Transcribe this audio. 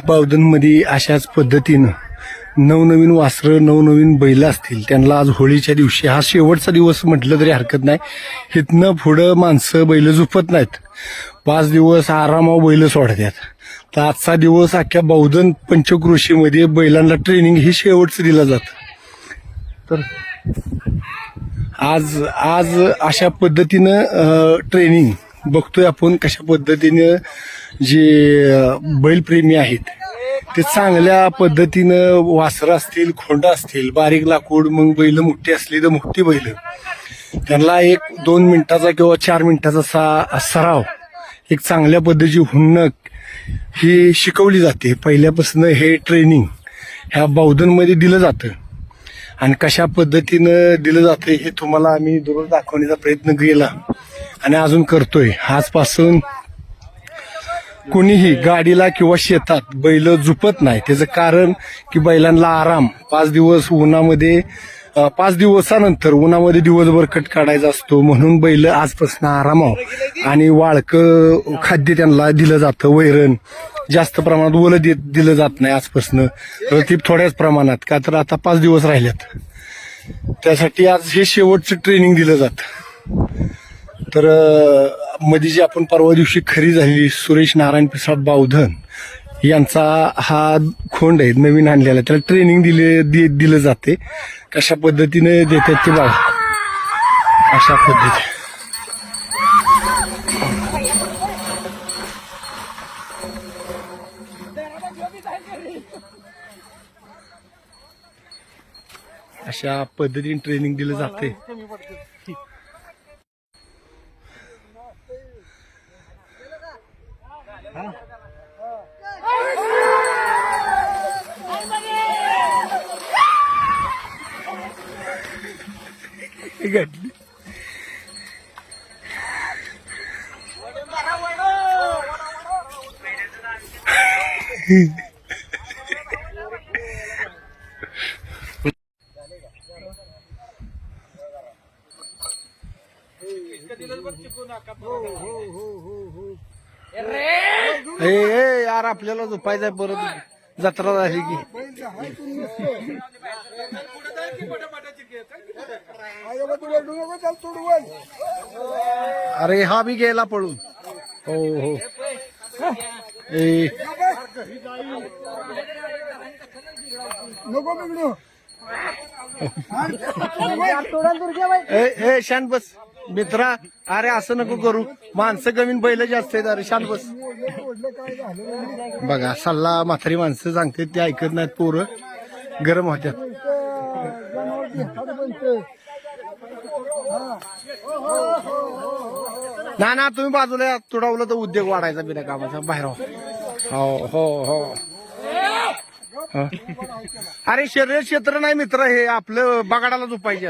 बावधनमध्ये अशाच पद्धतीनं नवनवीन वासरं नवनवीन बैल असतील. त्यांना आज होळीच्या दिवशी हा शेवटचा दिवस म्हटलं तरी हरकत नाही. इथनं पुढं माणसं बैल झुपत नाहीत. 5 दिवस आरामावर बैल सोडतात. तर आजचा दिवस अख्ख्या बावधन पंचक्रोशीमध्ये बैलांना ट्रेनिंग ही शेवटचं दिलं जातं. तर आज आज अशा पद्धतीनं ट्रेनिंग बघतोय आपण. कशा पद्धतीनं जे बैलप्रेमी आहेत ते चांगल्या पद्धतीनं वासरं असतील, खोंड असतील, बारीक लाकूड, मग बैल मोठी असली तर मोठी बैल, त्यांना 1-2 मिनिटाचा किंवा 4 मिनिटाचा सराव एक चांगल्या पद्धतीची हुन्नक ही शिकवली जाते. पहिल्यापासून हे ट्रेनिंग ह्या बावधनमध्ये दिलं जातं. आणि कशा पद्धतीनं दिलं जातं हे तुम्हाला आम्ही दररोज दाखवण्याचा प्रयत्न केला आणि अजून करतोय. आजपासून कोणीही गाडीला किंवा शेतात बैल झुपत नाही. त्याचं कारण की बैलांना आराम 5 दिवस उन्हामध्ये 5 दिवसानंतर उन्हामध्ये दिवसभर कट काढायचा असतो. म्हणून बैल आजपासून आरामावर आणि वाळकं खाद्य त्यांना दिलं जातं. वैरण जास्त प्रमाणात ओलं दिलं जात नाही आजपासून, रतीब थोड्याच प्रमाणात, का तर आता 5 दिवस राहिल्यात. त्यासाठी आज हे शेवटचं ट्रेनिंग दिलं जातं. तर मध्ये जी आपण परवा दिवशी खरी झालेली सुरेश नारायण प्रसाद बावधन यांचा हा खोंड आहे नवीन आणलेला, त्याला ट्रेनिंग दिलं जाते. कशा पद्धतीने देतात ते बघा. अशा पद्धती अशा पद्धतीने ट्रेनिंग दिलं जाते. ए यार आपल्याला झोपायचंय परत जत्रा झाली की. अरे हा बी गेला पळून. हो हो ए ए शांत बस मित्रा. अरे असं नको करू, माणसं कमी बैल जास्त आहेत. अरे शांत बस. बघा सल्ला म्हातारी माणसं सांगते ते ऐकत नाहीत. पोरं गरम होत्यात. ना तुम्ही बाजूला तुडवलं तर उद्योग वाढायचा बिना कामाचा बाहेर. हो हो हो. अरे शरीर क्षेत्र नाही मित्र, हे आपलं बगाडाला झोपायचे.